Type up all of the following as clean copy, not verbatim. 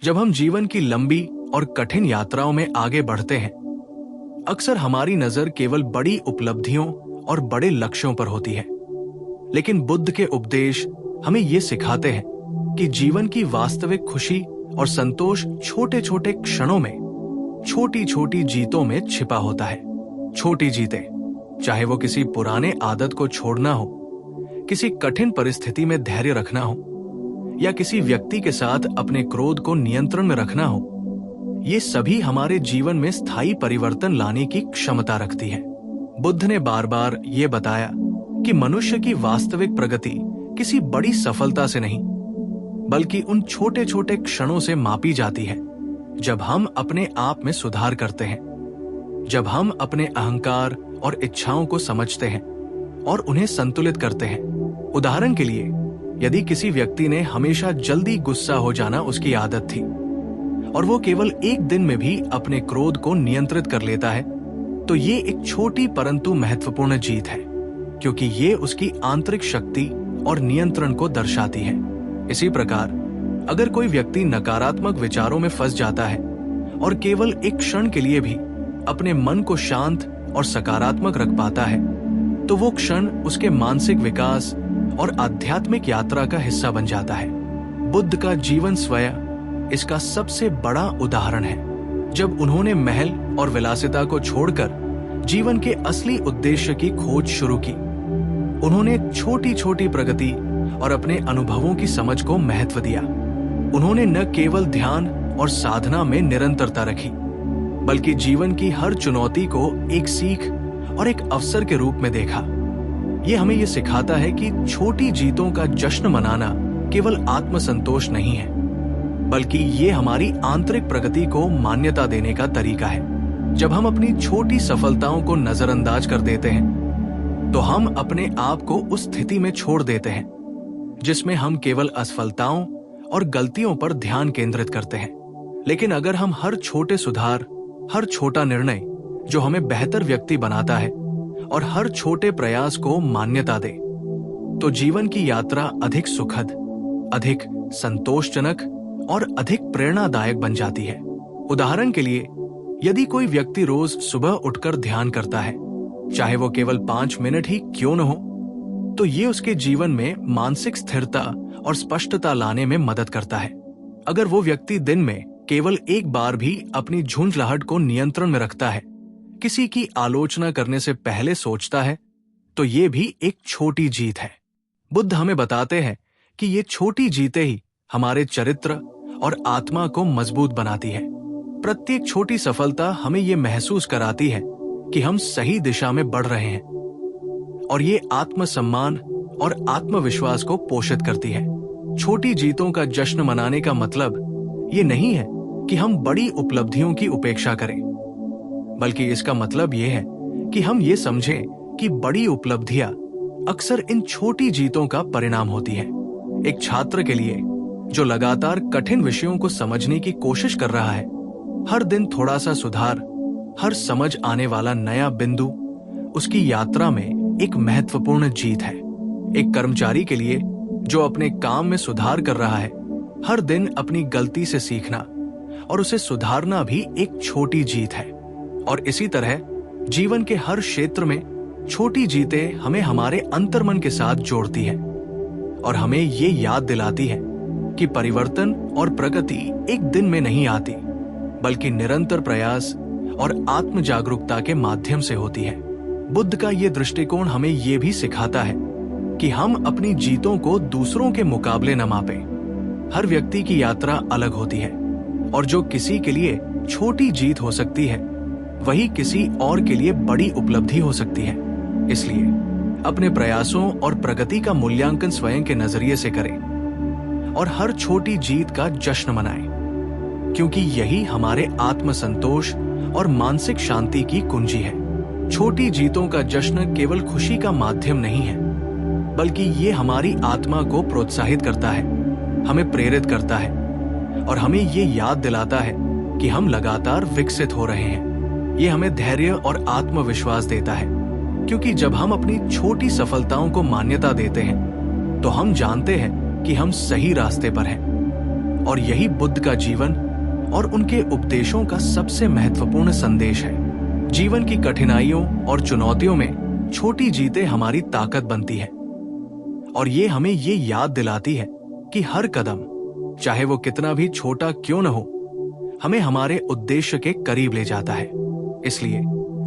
जब हम जीवन की लंबी और कठिन यात्राओं में आगे बढ़ते हैं, अक्सर हमारी नजर केवल बड़ी उपलब्धियों और बड़े लक्ष्यों पर होती है। लेकिन बुद्ध के उपदेश हमें ये सिखाते हैं कि जीवन की वास्तविक खुशी और संतोष छोटे छोटे क्षणों में, छोटी छोटी जीतों में छिपा होता है। छोटी जीतें, चाहे वो किसी पुराने आदत को छोड़ना हो, किसी कठिन परिस्थिति में धैर्य रखना हो, या किसी व्यक्ति के साथ अपने क्रोध को नियंत्रण में रखना हो, ये सभी हमारे जीवन में स्थायी परिवर्तन लाने की क्षमता रखती है। बुद्ध ने बार बार ये बताया कि मनुष्य की वास्तविक प्रगति किसी बड़ी सफलता से नहीं, बल्कि उन छोटे छोटे क्षणों से मापी जाती है जब हम अपने आप में सुधार करते हैं, जब हम अपने अहंकार और इच्छाओं को समझते हैं और उन्हें संतुलित करते हैं। उदाहरण के लिए, यदि किसी व्यक्ति ने हमेशा जल्दी गुस्सा हो जाना उसकी आदत थी और वो केवल एक दिन में भी अपने क्रोध को नियंत्रित कर लेता है, तो ये एक छोटी परंतु महत्वपूर्ण जीत है, क्योंकि ये उसकी आंतरिक शक्ति और नियंत्रण को दर्शाती है। इसी प्रकार, अगर कोई व्यक्ति नकारात्मक विचारों में फंस जाता है और केवल एक क्षण के लिए भी अपने मन को शांत और सकारात्मक रख पाता है, तो वो क्षण उसके मानसिक विकास और आध्यात्मिक यात्रा का हिस्सा बन जाता है। बुद्ध का जीवन स्वयं इसका सबसे बड़ा उदाहरण है। जब उन्होंने महल और विलासिता को छोड़कर जीवन के असली उद्देश्य की खोज शुरू की, उन्होंने छोटी छोटी प्रगति और अपने अनुभवों की समझ को महत्व दिया। उन्होंने न केवल ध्यान और साधना में निरंतरता रखी, बल्कि जीवन की हर चुनौती को एक सीख और एक अवसर के रूप में देखा। ये हमें ये सिखाता है कि छोटी जीतों का जश्न मनाना केवल आत्मसंतोष नहीं है, बल्कि ये हमारी आंतरिक प्रगति को मान्यता देने का तरीका है। जब हम अपनी छोटी सफलताओं को नजरअंदाज कर देते हैं, तो हम अपने आप को उस स्थिति में छोड़ देते हैं जिसमें हम केवल असफलताओं और गलतियों पर ध्यान केंद्रित करते हैं। लेकिन अगर हम हर छोटे सुधार, हर छोटा निर्णय जो हमें बेहतर व्यक्ति बनाता है, और हर छोटे प्रयास को मान्यता दे, तो जीवन की यात्रा अधिक सुखद, अधिक संतोषजनक और अधिक प्रेरणादायक बन जाती है। उदाहरण के लिए, यदि कोई व्यक्ति रोज सुबह उठकर ध्यान करता है, चाहे वो केवल 5 मिनट ही क्यों न हो, तो ये उसके जीवन में मानसिक स्थिरता और स्पष्टता लाने में मदद करता है। अगर वो व्यक्ति दिन में केवल एक बार भी अपनी झुंझलाहट को नियंत्रण में रखता है, किसी की आलोचना करने से पहले सोचता है, तो ये भी एक छोटी जीत है। बुद्ध हमें बताते हैं कि ये छोटी जीतें ही हमारे चरित्र और आत्मा को मजबूत बनाती है। प्रत्येक छोटी सफलता हमें ये महसूस कराती है कि हम सही दिशा में बढ़ रहे हैं, और ये आत्मसम्मान और आत्मविश्वास को पोषित करती है। छोटी जीतों का जश्न मनाने का मतलब ये नहीं है कि हम बड़ी उपलब्धियों की उपेक्षा करें, बल्कि इसका मतलब ये है कि हम ये समझें कि बड़ी उपलब्धियां अक्सर इन छोटी जीतों का परिणाम होती है। एक छात्र के लिए जो लगातार कठिन विषयों को समझने की कोशिश कर रहा है, हर दिन थोड़ा सा सुधार, हर समझ आने वाला नया बिंदु उसकी यात्रा में एक महत्वपूर्ण जीत है। एक कर्मचारी के लिए जो अपने काम में सुधार कर रहा है, हर दिन अपनी गलती से सीखना और उसे सुधारना भी एक छोटी जीत है। और इसी तरह जीवन के हर क्षेत्र में छोटी जीतें हमें हमारे अंतर्मन के साथ जोड़ती है और हमें ये याद दिलाती है कि परिवर्तन और प्रगति एक दिन में नहीं आती, बल्कि निरंतर प्रयास और आत्म जागरूकता के माध्यम से होती है। बुद्ध का ये दृष्टिकोण हमें ये भी सिखाता है कि हम अपनी जीतों को दूसरों के मुकाबले न मापें। हर व्यक्ति की यात्रा अलग होती है, और जो किसी के लिए छोटी जीत हो सकती है, वही किसी और के लिए बड़ी उपलब्धि हो सकती है। इसलिए अपने प्रयासों और प्रगति का मूल्यांकन स्वयं के नजरिए से करें और हर छोटी जीत का जश्न मनाएं, क्योंकि यही हमारे आत्मसंतोष और मानसिक शांति की कुंजी है। छोटी जीतों का जश्न केवल खुशी का माध्यम नहीं है, बल्कि ये हमारी आत्मा को प्रोत्साहित करता है, हमें प्रेरित करता है और हमें ये याद दिलाता है कि हम लगातार विकसित हो रहे हैं। ये हमें धैर्य और आत्मविश्वास देता है, क्योंकि जब हम अपनी छोटी सफलताओं को मान्यता देते हैं, तो हम जानते हैं कि हम सही रास्ते पर हैं और यही बुद्ध का जीवन और उनके उपदेशों का सबसे महत्वपूर्ण संदेश है। जीवन की कठिनाइयों और चुनौतियों में छोटी जीतें हमारी ताकत बनती है और ये हमें ये याद दिलाती है कि हर कदम, चाहे वो कितना भी छोटा क्यों न हो, हमें हमारे उद्देश्य के करीब ले जाता है। इसलिए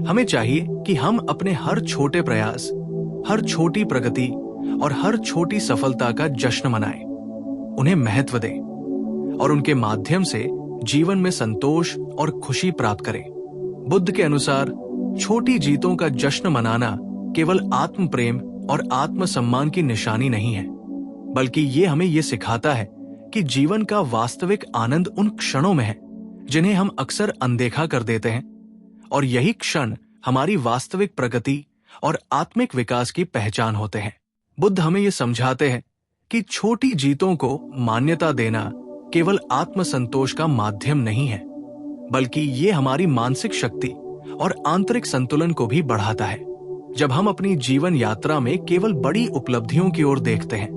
हमें चाहिए कि हम अपने हर छोटे प्रयास, हर छोटी प्रगति और हर छोटी सफलता का जश्न मनाएं, उन्हें महत्व दें और उनके माध्यम से जीवन में संतोष और खुशी प्राप्त करें। बुद्ध के अनुसार छोटी जीतों का जश्न मनाना केवल आत्म प्रेम और आत्मसम्मान की निशानी नहीं है, बल्कि ये हमें ये सिखाता है कि जीवन का वास्तविक आनंद उन क्षणों में है जिन्हें हम अक्सर अनदेखा कर देते हैं, और यही क्षण हमारी वास्तविक प्रगति और आत्मिक विकास की पहचान होते हैं। बुद्ध हमें ये समझाते हैं कि छोटी जीतों को मान्यता देना केवल आत्मसंतोष का माध्यम नहीं है, बल्कि ये हमारी मानसिक शक्ति और आंतरिक संतुलन को भी बढ़ाता है। जब हम अपनी जीवन यात्रा में केवल बड़ी उपलब्धियों की ओर देखते हैं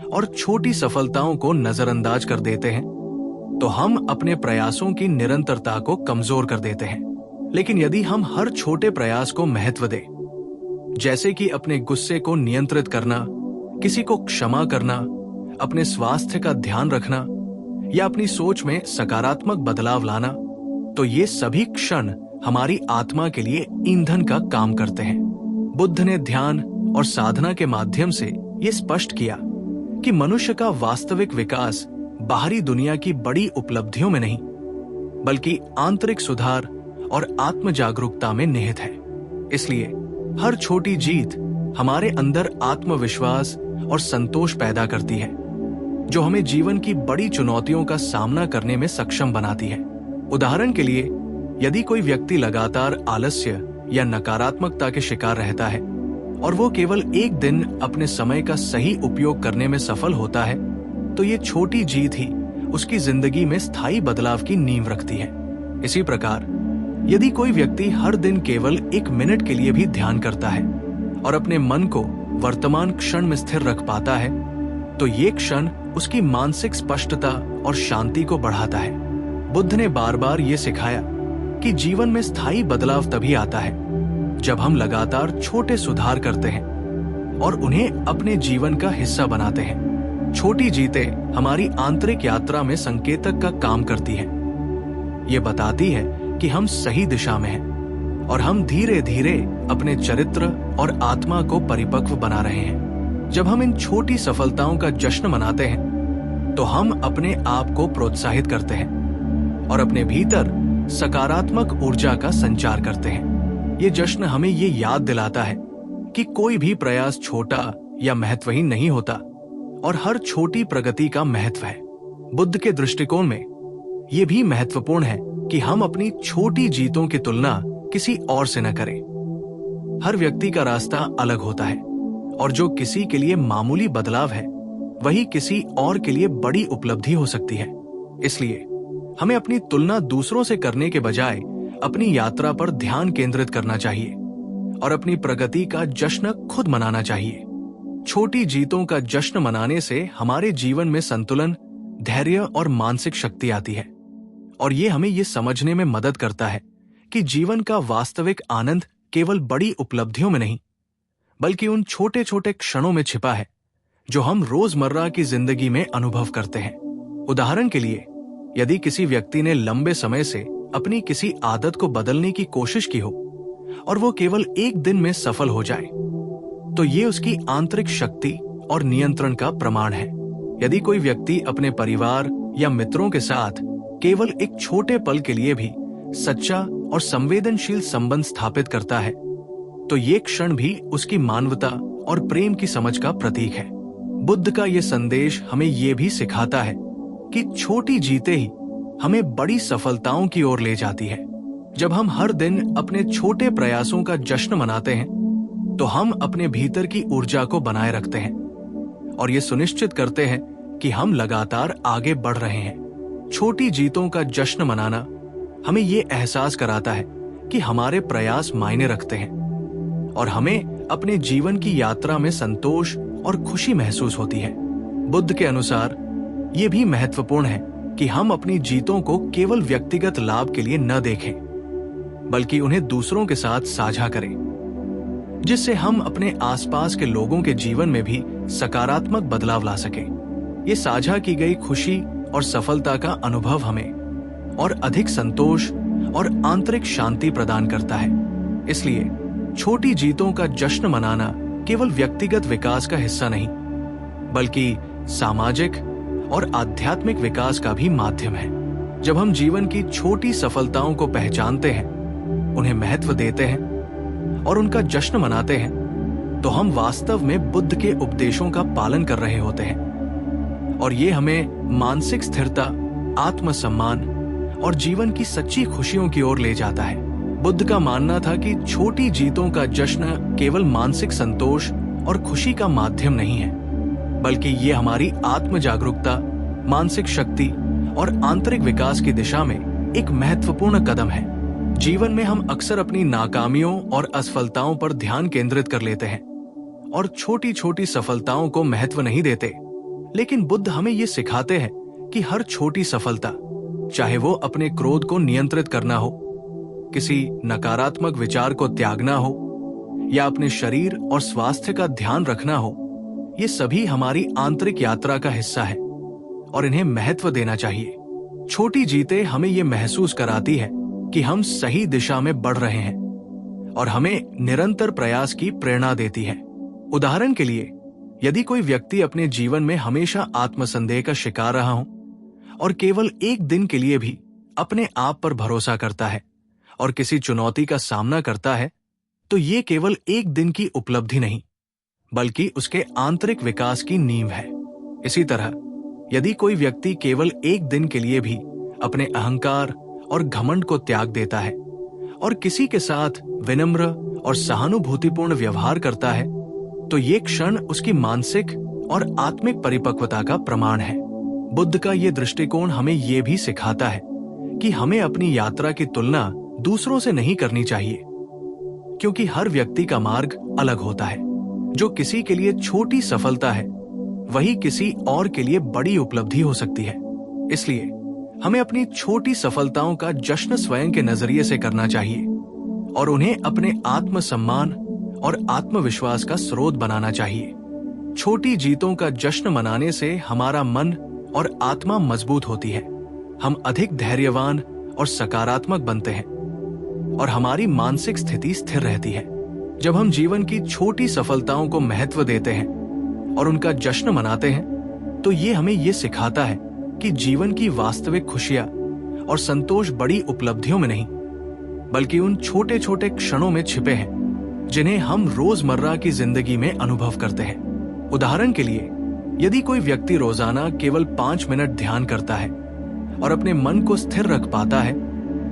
और छोटी सफलताओं को नजरअंदाज कर देते हैं, तो हम अपने प्रयासों की निरंतरता को कमजोर कर देते हैं। लेकिन यदि हम हर छोटे प्रयास को महत्व दें, जैसे कि अपने गुस्से को नियंत्रित करना, किसी को क्षमा करना, अपने स्वास्थ्य का ध्यान रखना या अपनी सोच में सकारात्मक बदलाव लाना, तो ये सभी क्षण हमारी आत्मा के लिए ईंधन का काम करते हैं। बुद्ध ने ध्यान और साधना के माध्यम से ये स्पष्ट किया कि मनुष्य का वास्तविक विकास बाहरी दुनिया की बड़ी उपलब्धियों में नहीं, बल्कि आंतरिक सुधार और आत्म जागरूकता में निहित है। इसलिए हर छोटी जीत हमारे अंदर आत्मविश्वास और संतोष पैदा करती है, जो हमें जीवन की बड़ी चुनौतियों का सामना करने में सक्षम बनाती है। उदाहरण के लिए, यदि कोई व्यक्ति लगातार आलस्य या नकारात्मकता के शिकार रहता है और वो केवल एक दिन अपने समय का सही उपयोग करने में सफल होता है, तो ये छोटी जीत ही उसकी जिंदगी में स्थायी बदलाव की नींव रखती है। इसी प्रकार, यदि कोई व्यक्ति हर दिन केवल 1 मिनट के लिए भी ध्यान करता है और अपने मन को वर्तमान क्षण में स्थिर रख पाता है, तो ये क्षण उसकी मानसिक स्पष्टता और शांति को बढ़ाता है। बुद्ध ने बार बार ये सिखाया कि जीवन में स्थायी बदलाव तभी आता है जब हम लगातार छोटे सुधार करते हैं और उन्हें अपने जीवन का हिस्सा बनाते हैं। छोटी जीतें हमारी आंतरिक यात्रा में संकेतक का काम करती है। ये बताती है कि हम सही दिशा में हैं और हम धीरे धीरे अपने चरित्र और आत्मा को परिपक्व बना रहे हैं। जब हम इन छोटी सफलताओं का जश्न मनाते हैं, तो हम अपने आप को प्रोत्साहित करते हैं और अपने भीतर सकारात्मक ऊर्जा का संचार करते हैं। ये जश्न हमें ये याद दिलाता है कि कोई भी प्रयास छोटा या महत्वहीन नहीं होता और हर छोटी प्रगति का महत्व है। बुद्ध के दृष्टिकोण में ये भी महत्वपूर्ण है कि हम अपनी छोटी जीतों की तुलना किसी और से न करें। हर व्यक्ति का रास्ता अलग होता है और जो किसी के लिए मामूली बदलाव है, वही किसी और के लिए बड़ी उपलब्धि हो सकती है। इसलिए हमें अपनी तुलना दूसरों से करने के बजाय अपनी यात्रा पर ध्यान केंद्रित करना चाहिए और अपनी प्रगति का जश्न खुद मनाना चाहिए। छोटी जीतों का जश्न मनाने से हमारे जीवन में संतुलन, धैर्य और मानसिक शक्ति आती है और ये हमें ये समझने में मदद करता है कि जीवन का वास्तविक आनंद केवल बड़ी उपलब्धियों में नहीं, बल्कि उन छोटे छोटे क्षणों में छिपा है जो हम रोजमर्रा की जिंदगी में अनुभव करते हैं। उदाहरण के लिए, यदि किसी व्यक्ति ने लंबे समय से अपनी किसी आदत को बदलने की कोशिश की हो और वो केवल एक दिन में सफल हो जाए, तो ये उसकी आंतरिक शक्ति और नियंत्रण का प्रमाण है। यदि कोई व्यक्ति अपने परिवार या मित्रों के साथ केवल एक छोटे पल के लिए भी सच्चा और संवेदनशील संबंध स्थापित करता है, तो ये क्षण भी उसकी मानवता और प्रेम की समझ का प्रतीक है। बुद्ध का ये संदेश हमें ये भी सिखाता है कि छोटी जीतें ही हमें बड़ी सफलताओं की ओर ले जाती है। जब हम हर दिन अपने छोटे प्रयासों का जश्न मनाते हैं, तो हम अपने भीतर की ऊर्जा को बनाए रखते हैं और ये सुनिश्चित करते हैं कि हम लगातार आगे बढ़ रहे हैं। छोटी जीतों का जश्न मनाना हमें ये एहसास कराता है कि हमारे प्रयास मायने रखते हैं और हमें अपने जीवन की यात्रा में संतोष और खुशी महसूस होती है। बुद्ध के अनुसार ये भी महत्वपूर्ण है कि हम अपनी जीतों को केवल व्यक्तिगत लाभ के लिए न देखें, बल्कि उन्हें दूसरों के साथ साझा करें, जिससे हम अपने आसपास के लोगों के जीवन में भी सकारात्मक बदलाव ला सकें। ये साझा की गई खुशी और सफलता का अनुभव हमें और अधिक संतोष और आंतरिक शांति प्रदान करता है। इसलिए छोटी जीतों का जश्न मनाना केवल व्यक्तिगत विकास का हिस्सा नहीं, बल्कि सामाजिक और आध्यात्मिक विकास का भी माध्यम है। जब हम जीवन की छोटी सफलताओं को पहचानते हैं, उन्हें महत्व देते हैं और उनका जश्न मनाते हैं, तो हम वास्तव में बुद्ध के उपदेशों का पालन कर रहे होते हैं। और ये हमें मानसिक स्थिरता, आत्मसम्मान और जीवन की सच्ची खुशियों की ओर ले जाता है। बुद्ध का मानना था कि छोटी जीतों का जश्न केवल मानसिक संतोष और खुशी का माध्यम नहीं है, बल्कि ये हमारी आत्म जागरूकता, मानसिक शक्ति और आंतरिक विकास की दिशा में एक महत्वपूर्ण कदम है। जीवन में हम अक्सर अपनी नाकामियों और असफलताओं पर ध्यान केंद्रित कर लेते हैं और छोटी छोटी सफलताओं को महत्व नहीं देते। लेकिन बुद्ध हमें ये सिखाते हैं कि हर छोटी सफलता, चाहे वो अपने क्रोध को नियंत्रित करना हो, किसी नकारात्मक विचार को त्यागना हो या अपने शरीर और स्वास्थ्य का ध्यान रखना हो, ये सभी हमारी आंतरिक यात्रा का हिस्सा है और इन्हें महत्व देना चाहिए। छोटी जीतें हमें ये महसूस कराती है कि हम सही दिशा में बढ़ रहे हैं और हमें निरंतर प्रयास की प्रेरणा देती है। उदाहरण के लिए, यदि कोई व्यक्ति अपने जीवन में हमेशा आत्मसंदेह का शिकार रहा हो और केवल एक दिन के लिए भी अपने आप पर भरोसा करता है और किसी चुनौती का सामना करता है, तो ये केवल एक दिन की उपलब्धि नहीं, बल्कि उसके आंतरिक विकास की नींव है। इसी तरह, यदि कोई व्यक्ति केवल एक दिन के लिए भी अपने अहंकार और घमंड को त्याग देता है और किसी के साथ विनम्र और सहानुभूतिपूर्ण व्यवहार करता है, तो ये क्षण उसकी मानसिक और आत्मिक परिपक्वता का प्रमाण है। बुद्ध का ये दृष्टिकोण हमें ये भी सिखाता है कि हमें अपनी यात्रा की तुलना दूसरों से नहीं करनी चाहिए, क्योंकि हर व्यक्ति का मार्ग अलग होता है। जो किसी के लिए छोटी सफलता है, वही किसी और के लिए बड़ी उपलब्धि हो सकती है। इसलिए हमें अपनी छोटी सफलताओं का जश्न स्वयं के नजरिए से करना चाहिए और उन्हें अपने आत्मसम्मान और आत्मविश्वास का स्रोत बनाना चाहिए। छोटी जीतों का जश्न मनाने से हमारा मन और आत्मा मजबूत होती है, हम अधिक धैर्यवान और सकारात्मक बनते हैं और हमारी मानसिक स्थिति स्थिर रहती है। जब हम जीवन की छोटी सफलताओं को महत्व देते हैं और उनका जश्न मनाते हैं, तो ये हमें ये सिखाता है कि जीवन की वास्तविक खुशियां और संतोष बड़ी उपलब्धियों में नहीं, बल्कि उन छोटे छोटे क्षणों में छिपे हैं जिन्हें हम रोजमर्रा की जिंदगी में अनुभव करते हैं। उदाहरण के लिए, यदि कोई व्यक्ति रोजाना केवल 5 मिनट ध्यान करता है और अपने मन को स्थिर रख पाता है,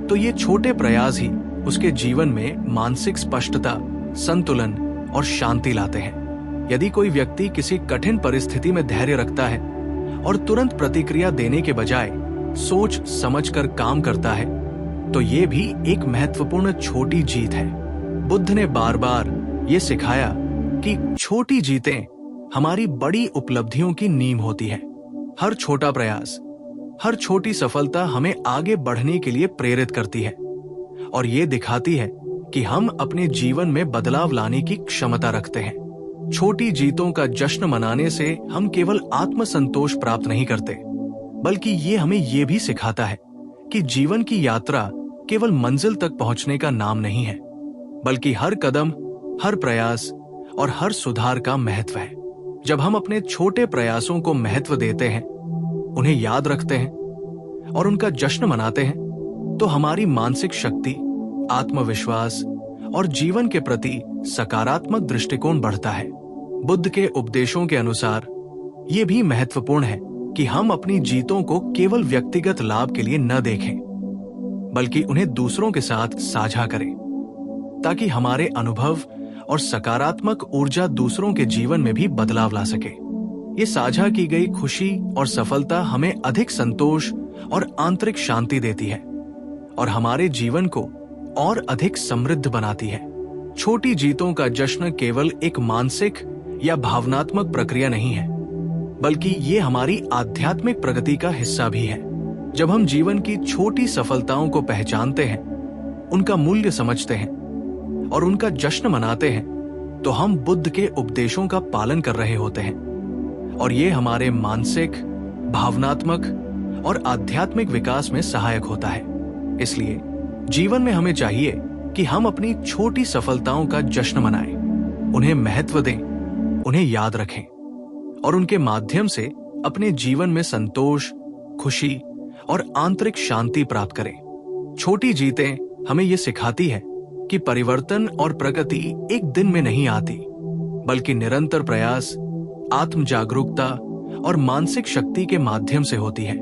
तो ये छोटे प्रयास ही उसके जीवन में मानसिक स्पष्टता, संतुलन और शांति लाते हैं। यदि कोई व्यक्ति किसी कठिन परिस्थिति में धैर्य रखता है और तुरंत प्रतिक्रिया देने के बजाय सोच समझकर काम करता है, तो ये भी एक महत्वपूर्ण छोटी जीत है। बुद्ध ने बार बार ये सिखाया कि छोटी जीतें हमारी बड़ी उपलब्धियों की नींव होती है। हर छोटा प्रयास, हर छोटी सफलता हमें आगे बढ़ने के लिए प्रेरित करती है और ये दिखाती है कि हम अपने जीवन में बदलाव लाने की क्षमता रखते हैं। छोटी जीतों का जश्न मनाने से हम केवल आत्मसंतोष प्राप्त नहीं करते, बल्कि ये हमें ये भी सिखाता है कि जीवन की यात्रा केवल मंजिल तक पहुंचने का नाम नहीं है, बल्कि हर कदम, हर प्रयास और हर सुधार का महत्व है। जब हम अपने छोटे प्रयासों को महत्व देते हैं, उन्हें याद रखते हैं और उनका जश्न मनाते हैं, तो हमारी मानसिक शक्ति, आत्मविश्वास और जीवन के प्रति सकारात्मक दृष्टिकोण बढ़ता है। बुद्ध के उपदेशों के अनुसार ये भी महत्वपूर्ण है कि हम अपनी जीतों को केवल व्यक्तिगत लाभ के लिए न देखें, बल्कि उन्हें दूसरों के साथ साझा करें, ताकि हमारे अनुभव और सकारात्मक ऊर्जा दूसरों के जीवन में भी बदलाव ला सके। ये साझा की गई खुशी और सफलता हमें अधिक संतोष और आंतरिक शांति देती है और हमारे जीवन को और अधिक समृद्ध बनाती है। छोटी जीतों का जश्न केवल एक मानसिक या भावनात्मक प्रक्रिया नहीं है, बल्कि ये हमारी आध्यात्मिक प्रगति का हिस्सा भी है। जब हम जीवन की छोटी सफलताओं को पहचानते हैं, उनका मूल्य समझते हैं और उनका जश्न मनाते हैं, तो हम बुद्ध के उपदेशों का पालन कर रहे होते हैं और ये हमारे मानसिक, भावनात्मक और आध्यात्मिक विकास में सहायक होता है। इसलिए जीवन में हमें चाहिए कि हम अपनी छोटी सफलताओं का जश्न मनाएं, उन्हें महत्व दें, उन्हें याद रखें और उनके माध्यम से अपने जीवन में संतोष, खुशी और आंतरिक शांति प्राप्त करें। छोटी जीतें हमें ये सिखाती है कि परिवर्तन और प्रगति एक दिन में नहीं आती, बल्कि निरंतर प्रयास, आत्म जागरूकता और मानसिक शक्ति के माध्यम से होती है।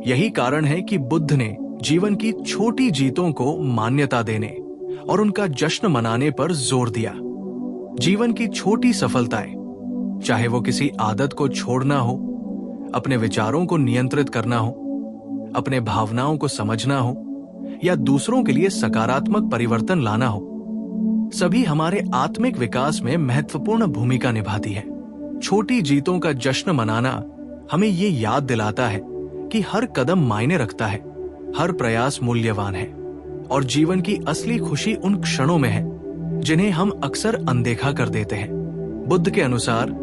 यही कारण है कि बुद्ध ने जीवन की छोटी जीतों को मान्यता देने और उनका जश्न मनाने पर जोर दिया। जीवन की छोटी सफलताएं, चाहे वो किसी आदत को छोड़ना हो, अपने विचारों को नियंत्रित करना हो, अपने भावनाओं को समझना हो या दूसरों के लिए सकारात्मक परिवर्तन लाना हो, सभी हमारे आत्मिक विकास में महत्वपूर्ण भूमिका निभाती है। छोटी जीतों का जश्न मनाना हमें ये याद दिलाता है कि हर कदम मायने रखता है, हर प्रयास मूल्यवान है और जीवन की असली खुशी उन क्षणों में है जिन्हें हम अक्सर अनदेखा कर देते हैं। बुद्ध के अनुसार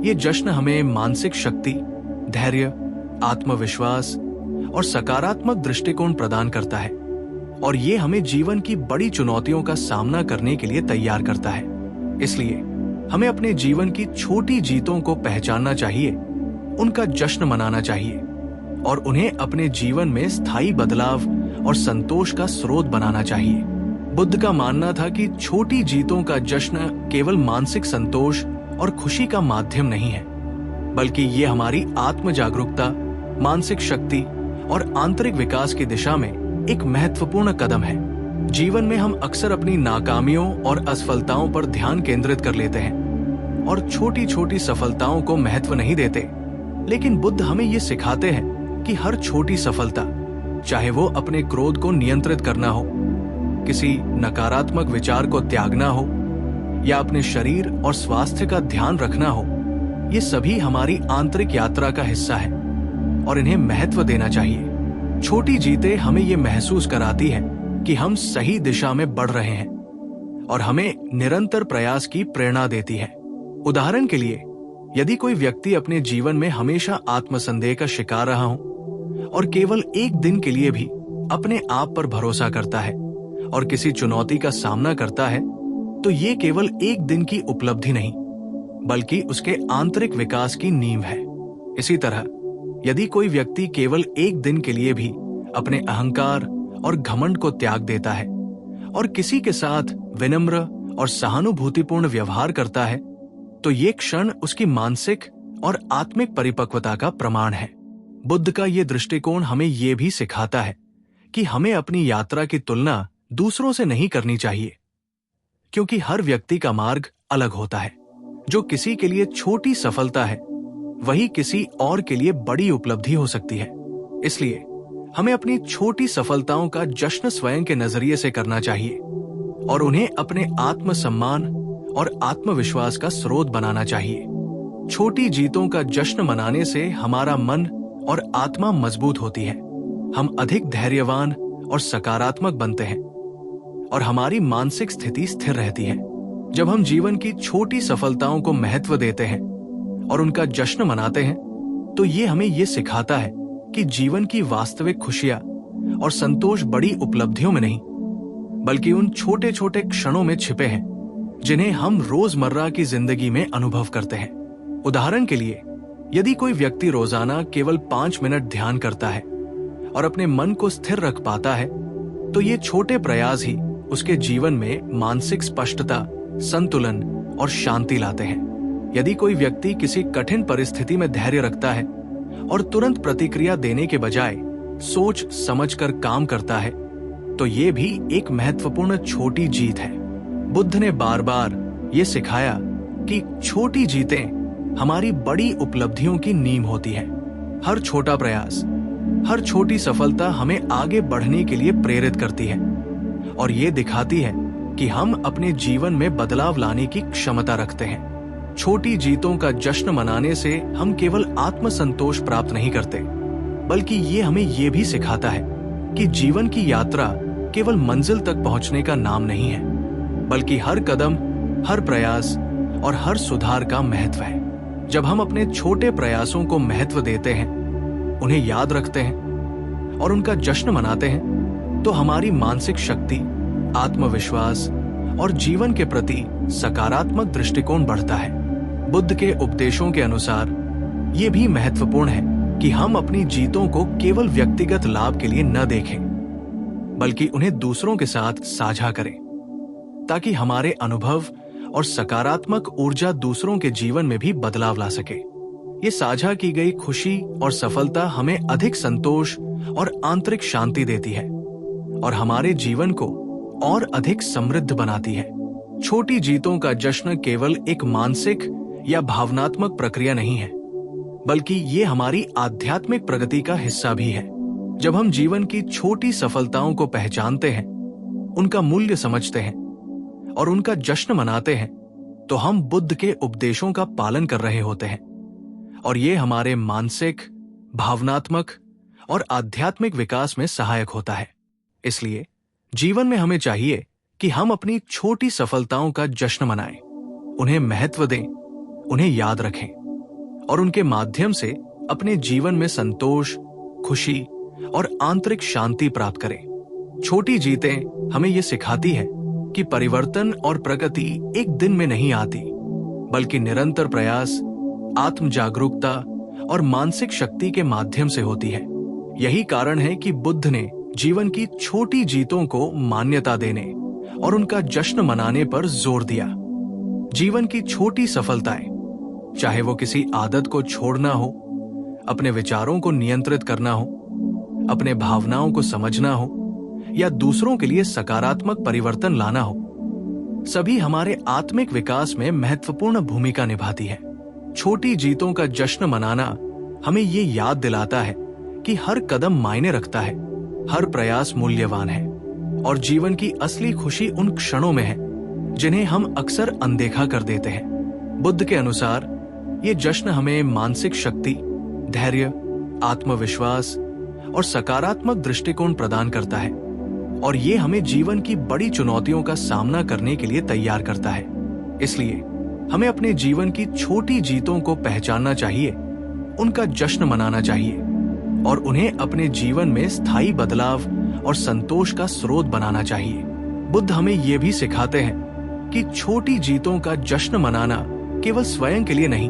ये जश्न हमें मानसिक शक्ति, धैर्य, आत्मविश्वास और सकारात्मक दृष्टिकोण प्रदान करता है और ये हमें जीवन की बड़ी चुनौतियों का सामना करने के लिए तैयार करता है। इसलिए हमें अपने जीवन की छोटी जीतों को पहचानना चाहिए, उनका जश्न मनाना चाहिए और उन्हें अपने जीवन में स्थायी बदलाव और संतोष का स्रोत बनाना चाहिए। बुद्ध का मानना था कि छोटी जीतों का जश्न केवल मानसिक संतोष और खुशी का माध्यम नहीं है, बल्कि ये हमारी आत्म जागरूकता, मानसिक शक्ति और आंतरिक विकास की दिशा में एक महत्वपूर्ण कदम है। जीवन में हम अक्सर अपनी नाकामियों और असफलताओं पर ध्यान केंद्रित कर लेते हैं और छोटी छोटी सफलताओं को महत्व नहीं देते, लेकिन बुद्ध हमें ये सिखाते हैं कि हर छोटी सफलता, चाहे वो अपने क्रोध को नियंत्रित करना हो, किसी नकारात्मक विचार को त्यागना हो या अपने शरीर और स्वास्थ्य का ध्यान रखना हो, ये सभी हमारी आंतरिक यात्रा का हिस्सा है और इन्हें महत्व देना चाहिए। छोटी जीतें हमें ये महसूस कराती है कि हम सही दिशा में बढ़ रहे हैं और हमें निरंतर प्रयास की प्रेरणा देती है। उदाहरण के लिए, यदि कोई व्यक्ति अपने जीवन में हमेशा आत्मसंदेह का शिकार रहा हो और केवल एक दिन के लिए भी अपने आप पर भरोसा करता है और किसी चुनौती का सामना करता है, तो ये केवल एक दिन की उपलब्धि नहीं, बल्कि उसके आंतरिक विकास की नींव है। इसी तरह यदि कोई व्यक्ति केवल एक दिन के लिए भी अपने अहंकार और घमंड को त्याग देता है और किसी के साथ विनम्र और सहानुभूतिपूर्ण व्यवहार करता है, तो ये क्षण उसकी मानसिक और आत्मिक परिपक्वता का प्रमाण है। बुद्ध का ये दृष्टिकोण हमें ये भी सिखाता है कि हमें अपनी यात्रा की तुलना दूसरों से नहीं करनी चाहिए, क्योंकि हर व्यक्ति का मार्ग अलग होता है। जो किसी के लिए छोटी सफलता है, वही किसी और के लिए बड़ी उपलब्धि हो सकती है। इसलिए हमें अपनी छोटी सफलताओं का जश्न स्वयं के नजरिए से करना चाहिए और उन्हें अपने आत्मसम्मान और आत्मविश्वास का स्रोत बनाना चाहिए। छोटी जीतों का जश्न मनाने से हमारा मन और आत्मा मजबूत होती है, हम अधिक धैर्यवान और सकारात्मक बनते हैं और हमारी मानसिक स्थिति स्थिर रहती है। जब हम जीवन की छोटी सफलताओं को महत्व देते हैं और उनका जश्न मनाते हैं, तो ये हमें ये सिखाता है कि जीवन की वास्तविक खुशियां और संतोष बड़ी उपलब्धियों में नहीं, बल्कि उन छोटे छोटे क्षणों में छिपे हैं जिन्हें हम रोजमर्रा की जिंदगी में अनुभव करते हैं। उदाहरण के लिए, यदि कोई व्यक्ति रोजाना केवल 5 मिनट ध्यान करता है और अपने मन को स्थिर रख पाता है, तो ये छोटे प्रयास ही उसके जीवन में मानसिक स्पष्टता, संतुलन और शांति लाते हैं। यदि कोई व्यक्ति किसी कठिन परिस्थिति में धैर्य रखता है और तुरंत प्रतिक्रिया देने के बजाय सोच समझकर काम करता है, तो ये भी एक महत्वपूर्ण छोटी जीत है। बुद्ध ने बार बार ये सिखाया कि छोटी जीतें हमारी बड़ी उपलब्धियों की नींव होती है। हर छोटा प्रयास, हर छोटी सफलता हमें आगे बढ़ने के लिए प्रेरित करती है और ये दिखाती है कि हम अपने जीवन में बदलाव लाने की क्षमता रखते हैं। छोटी जीतों का जश्न मनाने से हम केवल आत्मसंतोष प्राप्त नहीं करते, बल्कि ये हमें ये भी सिखाता है कि जीवन की यात्रा केवल मंजिल तक पहुंचने का नाम नहीं है, बल्कि हर कदम, हर प्रयास और हर सुधार का महत्व है। जब हम अपने छोटे प्रयासों को महत्व देते हैं, उन्हें याद रखते हैं और उनका जश्न मनाते हैं, तो हमारी मानसिक शक्ति, आत्मविश्वास और जीवन के प्रति सकारात्मक दृष्टिकोण बढ़ता है। बुद्ध के उपदेशों के अनुसार ये भी महत्वपूर्ण है कि हम अपनी जीतों को केवल व्यक्तिगत लाभ के लिए न देखें, बल्कि उन्हें दूसरों के साथ साझा करें, ताकि हमारे अनुभव और सकारात्मक ऊर्जा दूसरों के जीवन में भी बदलाव ला सके। ये साझा की गई खुशी और सफलता हमें अधिक संतोष और आंतरिक शांति देती है और हमारे जीवन को और अधिक समृद्ध बनाती है। छोटी जीतों का जश्न केवल एक मानसिक या भावनात्मक प्रक्रिया नहीं है, बल्कि ये हमारी आध्यात्मिक प्रगति का हिस्सा भी है। जब हम जीवन की छोटी सफलताओं को पहचानते हैं, उनका मूल्य समझते हैं और उनका जश्न मनाते हैं, तो हम बुद्ध के उपदेशों का पालन कर रहे होते हैं और ये हमारे मानसिक, भावनात्मक और आध्यात्मिक विकास में सहायक होता है। इसलिए जीवन में हमें चाहिए कि हम अपनी छोटी सफलताओं का जश्न मनाएं, उन्हें महत्व दें, उन्हें याद रखें और उनके माध्यम से अपने जीवन में संतोष, खुशी और आंतरिक शांति प्राप्त करें। छोटी जीतें हमें ये सिखाती है कि परिवर्तन और प्रगति एक दिन में नहीं आती, बल्कि निरंतर प्रयास, आत्म जागरूकता और मानसिक शक्ति के माध्यम से होती है। यही कारण है कि बुद्ध ने जीवन की छोटी जीतों को मान्यता देने और उनका जश्न मनाने पर जोर दिया। जीवन की छोटी सफलताएं, चाहे वो किसी आदत को छोड़ना हो, अपने विचारों को नियंत्रित करना हो, अपने भावनाओं को समझना हो या दूसरों के लिए सकारात्मक परिवर्तन लाना हो, सभी हमारे आत्मिक विकास में महत्वपूर्ण भूमिका निभाती है। छोटी जीतों का जश्न मनाना हमें ये याद दिलाता है कि हर कदम मायने रखता है, हर प्रयास मूल्यवान है और जीवन की असली खुशी उन क्षणों में है जिन्हें हम अक्सर अनदेखा कर देते हैं। बुद्ध के अनुसार ये जश्न हमें मानसिक शक्ति, धैर्य, आत्मविश्वास और सकारात्मक दृष्टिकोण प्रदान करता है और ये हमें जीवन की बड़ी चुनौतियों का सामना करने के लिए तैयार करता है। इसलिए हमें अपने जीवन की छोटी जीतों को पहचानना चाहिए, उनका जश्न मनाना चाहिए और उन्हें अपने जीवन में स्थायी बदलाव और संतोष का स्रोत बनाना चाहिए। बुद्ध हमें ये भी सिखाते हैं कि छोटी जीतों का जश्न मनाना केवल स्वयं के लिए नहीं,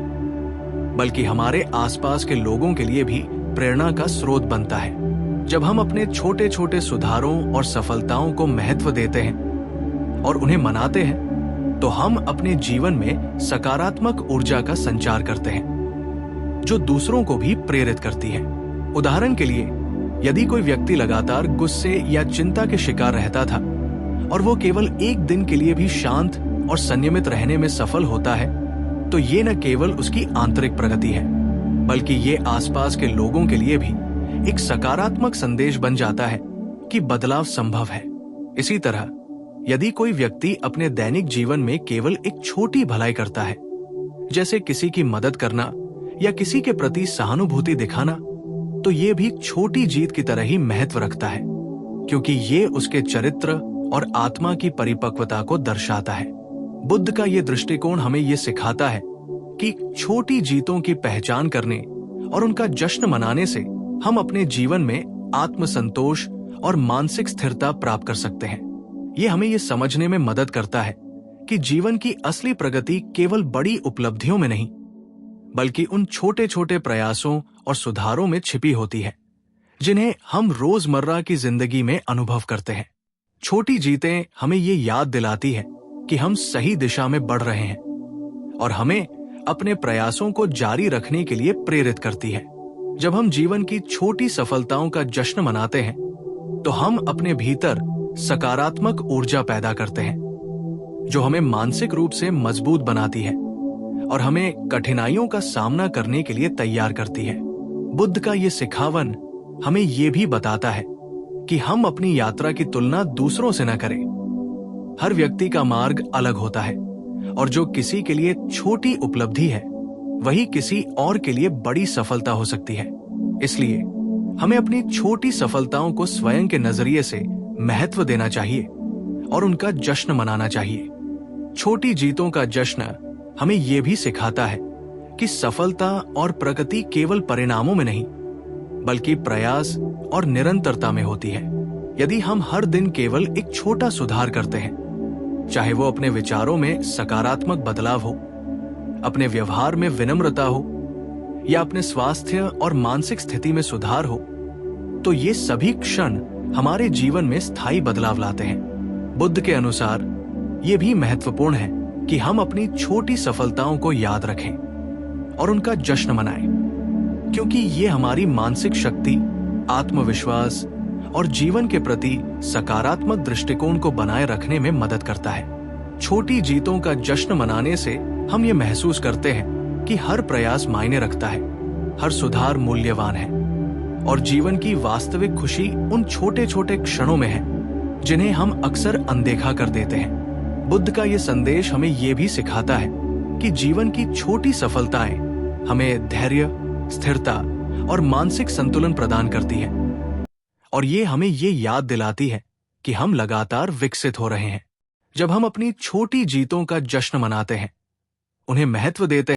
बल्कि हमारे आसपास के लोगों के लिए भी प्रेरणा का स्रोत बनता है। जब हम अपने छोटे छोटे सुधारों और सफलताओं को महत्व देते हैं और उन्हें मनाते हैं, तो हम अपने जीवन में सकारात्मक ऊर्जा का संचार करते हैं, जो दूसरों को भी प्रेरित करती है। उदाहरण के लिए, यदि कोई व्यक्ति लगातार गुस्से या चिंता के शिकार रहता था और वो केवल एक दिन के लिए भी शांत और संयमित रहने में सफल होता है, तो ये न केवल उसकी आंतरिक प्रगति है, बल्कि ये आसपास के लोगों के लिए भी एक सकारात्मक संदेश बन जाता है कि बदलाव संभव है। इसी तरह यदि कोई व्यक्ति अपने दैनिक जीवन में केवल एक छोटी भलाई करता है, जैसे किसी की मदद करना या किसी के प्रति सहानुभूति दिखाना, तो ये भी छोटी जीत की तरह ही महत्व रखता है, क्योंकि ये उसके चरित्र और आत्मा की परिपक्वता को दर्शाता है। बुद्ध का ये दृष्टिकोण हमें ये सिखाता है कि छोटी जीतों की पहचान करने और उनका जश्न मनाने से हम अपने जीवन में आत्मसंतोष और मानसिक स्थिरता प्राप्त कर सकते हैं। ये हमें ये समझने में मदद करता है कि जीवन की असली प्रगति केवल बड़ी उपलब्धियों में नहीं, बल्कि उन छोटे छोटे प्रयासों और सुधारों में छिपी होती है, जिन्हें हम रोजमर्रा की जिंदगी में अनुभव करते हैं। छोटी जीतें हमें ये याद दिलाती है कि हम सही दिशा में बढ़ रहे हैं और हमें अपने प्रयासों को जारी रखने के लिए प्रेरित करती है। जब हम जीवन की छोटी सफलताओं का जश्न मनाते हैं, तो हम अपने भीतर सकारात्मक ऊर्जा पैदा करते हैं, जो हमें मानसिक रूप से मजबूत बनाती है और हमें कठिनाइयों का सामना करने के लिए तैयार करती है। बुद्ध का ये सिखावन हमें ये भी बताता है कि हम अपनी यात्रा की तुलना दूसरों से न करें। हर व्यक्ति का मार्ग अलग होता है और जो किसी के लिए छोटी उपलब्धि है, वही किसी और के लिए बड़ी सफलता हो सकती है। इसलिए हमें अपनी छोटी सफलताओं को स्वयं के नजरिए से महत्व देना चाहिए और उनका जश्न मनाना चाहिए। छोटी जीतों का जश्न हमें यह भी सिखाता है कि सफलता और प्रगति केवल परिणामों में नहीं, बल्कि प्रयास और निरंतरता में होती है। यदि हम हर दिन केवल एक छोटा सुधार करते हैं, चाहे वो अपने विचारों में सकारात्मक बदलाव हो, अपने व्यवहार में विनम्रता हो या अपने स्वास्थ्य और मानसिक स्थिति में सुधार हो, तो ये सभी क्षण हमारे जीवन में स्थायी बदलाव लाते हैं। बुद्ध के अनुसार ये भी महत्वपूर्ण है कि हम अपनी छोटी सफलताओं को याद रखें और उनका जश्न मनाएं, क्योंकि ये हमारी मानसिक शक्ति, आत्मविश्वास और जीवन के प्रति सकारात्मक दृष्टिकोण को बनाए रखने में मदद करता है। छोटी जीतों का जश्न मनाने से हम ये महसूस करते हैं कि हर प्रयास मायने रखता है, हर सुधार मूल्यवान है और जीवन की वास्तविक खुशी उन छोटे छोटे क्षणों में है जिन्हें हम अक्सर अनदेखा कर देते हैं। बुद्ध का ये संदेश हमें ये भी सिखाता है कि जीवन की छोटी सफलताएं हमें धैर्य, स्थिरता और मानसिक संतुलन प्रदान करती है और ये हमें ये याद दिलाती है कि हम लगातार विकसित हो रहे हैं। जब हम अपनी छोटी जीतों का जश्न मनाते हैं, उन्हें महत्व देते हैं,